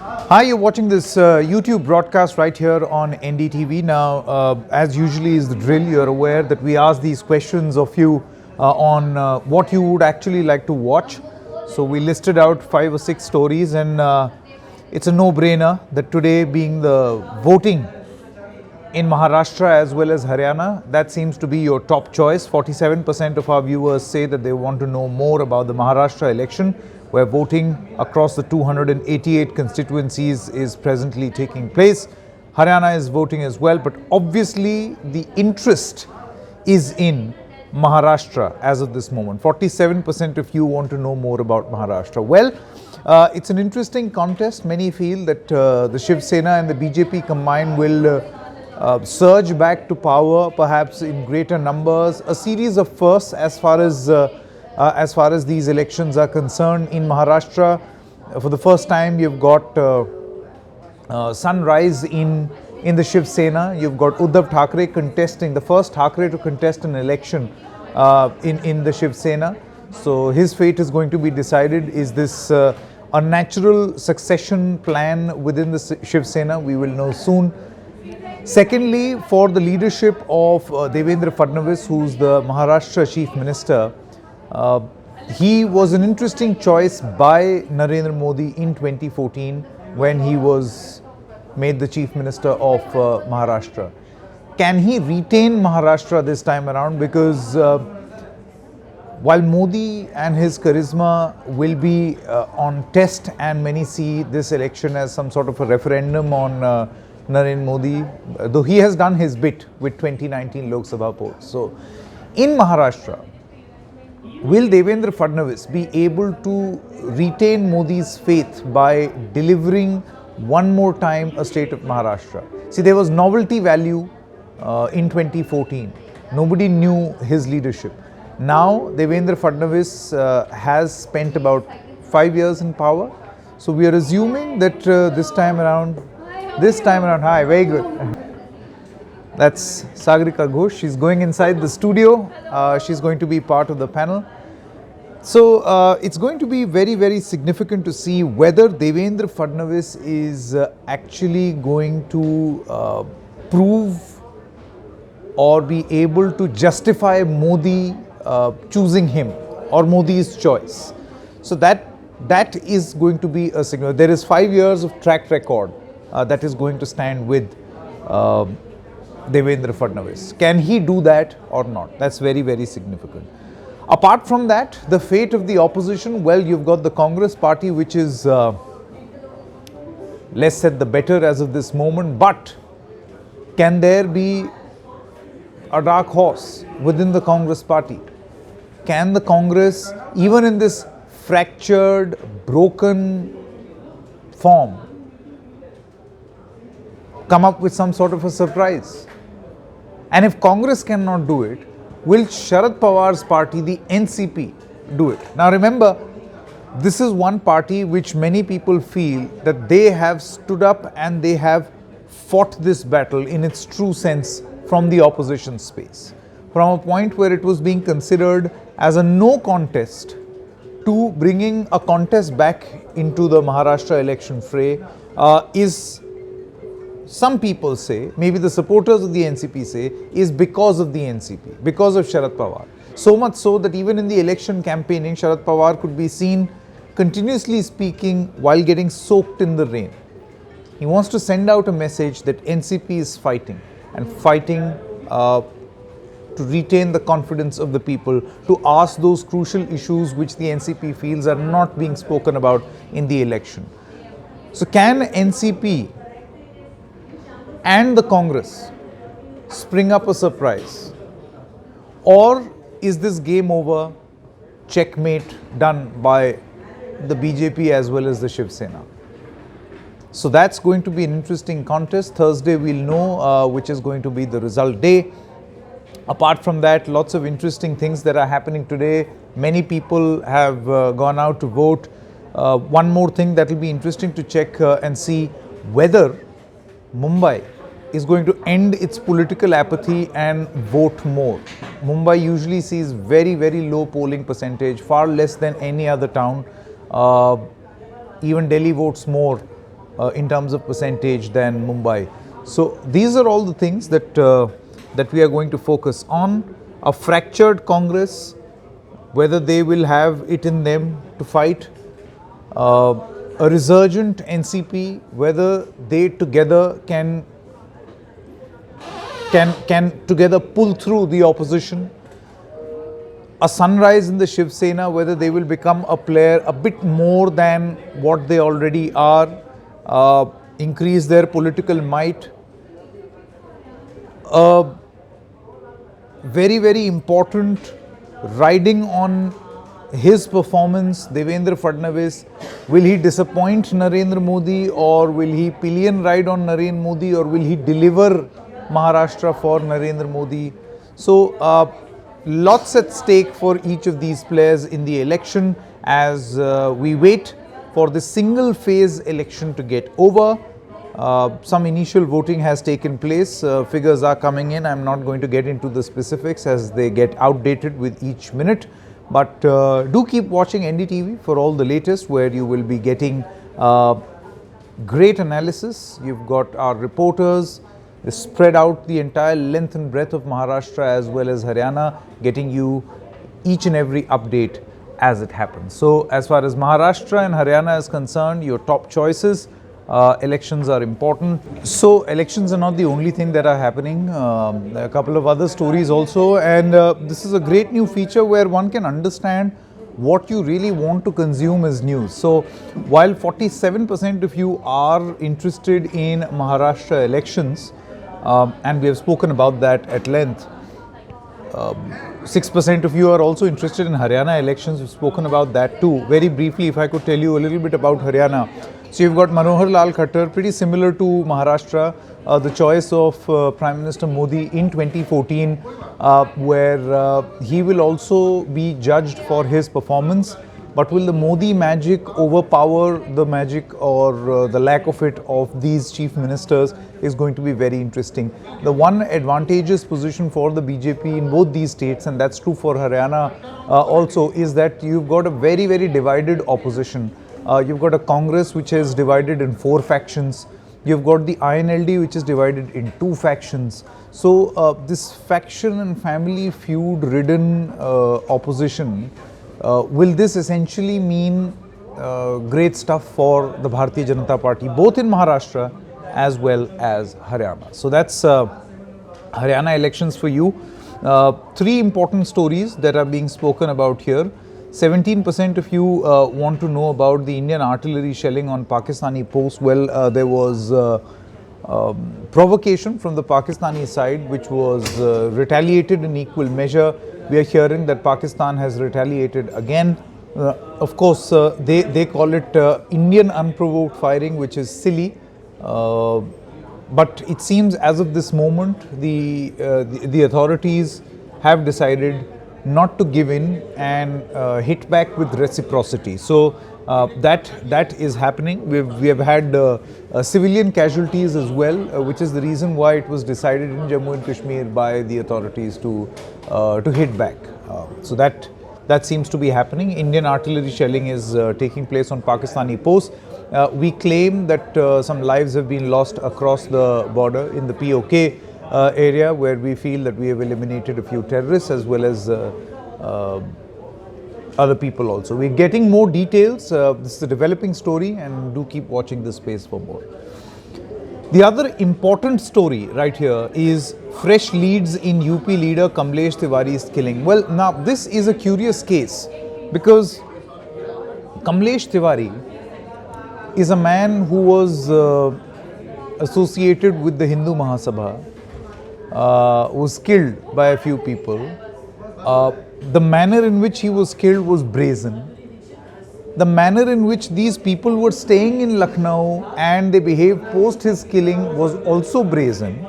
Hi, you're watching this YouTube broadcast right here on NDTV. Now, as usually is the drill, you're aware that we ask these questions of you on what you would actually like to watch. So we listed out 5 or 6 stories, and it's a no-brainer that today being the voting in Maharashtra as well as Haryana, that seems to be your top choice. 47% of our viewers say that they want to know more about the Maharashtra election, where voting across the 288 constituencies is presently taking place. Haryana is voting as well, but obviously the interest is in Maharashtra as of this moment. 47% of you want to know more about Maharashtra. Well, it's an interesting contest. Many feel that the Shiv Sena and the BJP combined will surge back to power, perhaps in greater numbers. A series of firsts as far as these elections are concerned in Maharashtra. For the first time, you've got sunrise in the Shiv Sena. You've got Uddhav Thackeray contesting, the first Thackeray to contest an election in the Shiv Sena. So his fate is going to be decided. Is this a natural succession plan within the Shiv Sena? We will know soon. Secondly, for the leadership of Devendra Fadnavis, who's the Maharashtra Chief Minister, he was an interesting choice by Narendra Modi in 2014 when he was made the Chief Minister of Maharashtra. Can he retain Maharashtra this time around? Because while Modi and his charisma will be on test, and many see this election as some sort of a referendum on Narendra Modi, though he has done his bit with 2019 Lok Sabha polls. So, in Maharashtra, will Devendra Fadnavis be able to retain Modi's faith by delivering one more time a state of Maharashtra? See, there was novelty value in 2014. Nobody knew his leadership. Now, Devendra Fadnavis has spent about 5 years in power. So, we are assuming that this time around, hi, very good. That's Sagarika Ghosh. She's going inside the studio. She's going to be part of the panel. So it's going to be very, very significant to see whether Devendra Fadnavis is actually going to prove or be able to justify Modi choosing him or Modi's choice. So that is going to be a signal. There is 5 years of track record that is going to stand with Devendra Fadnavis. Can he do that or not? That's very, very significant. Apart from that, the fate of the opposition, well, you've got the Congress party, which is less said the better as of this moment. But can there be a dark horse within the Congress party? Can the Congress, even in this fractured, broken form, come up with some sort of a surprise? And if Congress cannot do it, will Sharad Pawar's party, the NCP, do it? Now remember, this is one party which many people feel that they have stood up and they have fought this battle in its true sense from the opposition space. From a point where it was being considered as a no contest to bringing a contest back into the Maharashtra election fray is, some people say, maybe the supporters of the NCP say, is because of the NCP, because of Sharad Pawar. So much so that even in the election campaigning, Sharad Pawar could be seen continuously speaking while getting soaked in the rain. He wants to send out a message that NCP is fighting, and fighting to retain the confidence of the people, to ask those crucial issues which the NCP feels are not being spoken about in the election. So can NCP and the Congress spring up a surprise? Or is this game over, checkmate done by the BJP as well as the Shiv Sena? So that's going to be an interesting contest. Thursday we'll know which is going to be the result day. Apart from that, lots of interesting things that are happening today. Many people have gone out to vote. One more thing that will be interesting to check and see whether Mumbai is going to end its political apathy and vote more. Mumbai usually sees very, very low polling percentage, far less than any other town. Even Delhi votes more in terms of percentage than Mumbai. So these are all the things that that we are going to focus on. A fractured Congress, whether they will have it in them to fight. A resurgent NCP, whether they together can together pull through the opposition. A sunrise in the Shiv Sena, whether they will become a player a bit more than what they already are, increase their political might. A very, very important riding on his performance, Devendra Fadnavis. Will he disappoint Narendra Modi, or will he pillion ride on Narendra Modi, or will he deliver Maharashtra for Narendra Modi? So lots at stake for each of these players in the election as we wait for the single phase election to get over. Some initial voting has taken place. Figures are coming in. I'm not going to get into the specifics as they get outdated with each minute. But do keep watching NDTV for all the latest, where you will be getting great analysis. You've got our reporters. They spread out the entire length and breadth of Maharashtra as well as Haryana, getting you each and every update as it happens. So as far as Maharashtra and Haryana is concerned, your top choices. Elections are important. So elections are not the only thing that are happening. There are a couple of other stories also, and this is a great new feature where one can understand what you really want to consume as news. So while 47% of you are interested in Maharashtra elections, and we have spoken about that at length, 6% of you are also interested in Haryana elections. We've spoken about that too. Very briefly, if I could tell you a little bit about Haryana. So you've got Manohar Lal Khattar, pretty similar to Maharashtra, the choice of Prime Minister Modi in 2014, where he will also be judged for his performance. But will the Modi magic overpower the magic or the lack of it of these chief ministers is going to be very interesting. The one advantageous position for the BJP in both these states, and that's true for Haryana also, is that you've got a very, very divided opposition. You've got a Congress which is divided in 4 factions. You've got the INLD which is divided in 2 factions. So this faction and family feud ridden opposition, will this essentially mean great stuff for the Bharatiya Janata Party, both in Maharashtra as well as Haryana? So that's Haryana elections for you. 3 important stories that are being spoken about here. 17% of you want to know about the Indian artillery shelling on Pakistani posts. Well, there was provocation from the Pakistani side, which was retaliated in equal measure. We are hearing that Pakistan has retaliated again. Of course, they call it Indian unprovoked firing, which is silly. But it seems as of this moment, the authorities have decided not to give in and hit back with reciprocity. So that is happening. We have had civilian casualties as well, which is the reason why it was decided in Jammu and Kashmir by the authorities to hit back. So that seems to be happening. Indian artillery shelling is taking place on Pakistani posts. We claim that some lives have been lost across the border in the POK area, where we feel that we have eliminated a few terrorists as well as other people also. We're getting more details. This is a developing story, and do keep watching this space for more. The other important story right here is fresh leads in UP leader Kamlesh Tiwari's killing. Well, now this is a curious case because Kamlesh Tiwari is a man who was associated with the Hindu Mahasabha, was killed by a few people. The manner in which he was killed was brazen. The manner in which these people were staying in Lucknow and they behaved post his killing was also brazen.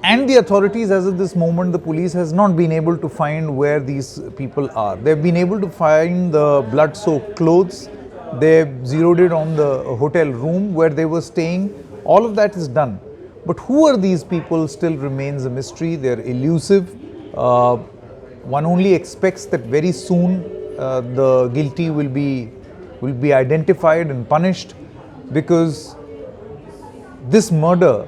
And the authorities, as of this moment, the police has not been able to find where these people are. They've been able to find the blood-soaked clothes. They've zeroed in on the hotel room where they were staying. All of that is done. But who are these people still remains a mystery. They're elusive. One only expects that very soon the guilty will be identified and punished. because this murder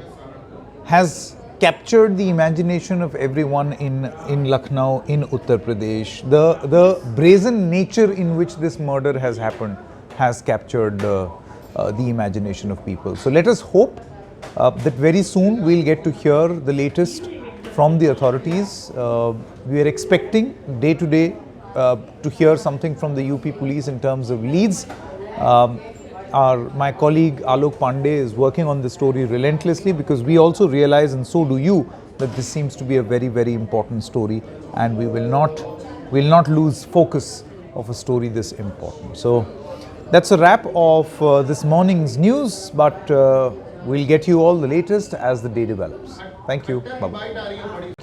has captured the imagination of everyone in Lucknow, in Uttar Pradesh. The brazen nature in which this murder has happened has captured the imagination of people. So let us hope that very soon we'll get to hear the latest from the authorities. We are expecting day to day to hear something from the UP police in terms of leads. My colleague Alok Pandey is working on this story relentlessly, because we also realize, and so do you, that this seems to be a very, very important story, and we will not lose focus of a story this important. So that's a wrap of this morning's news, but we'll get you all the latest as the day develops. Thank you. Bye-bye.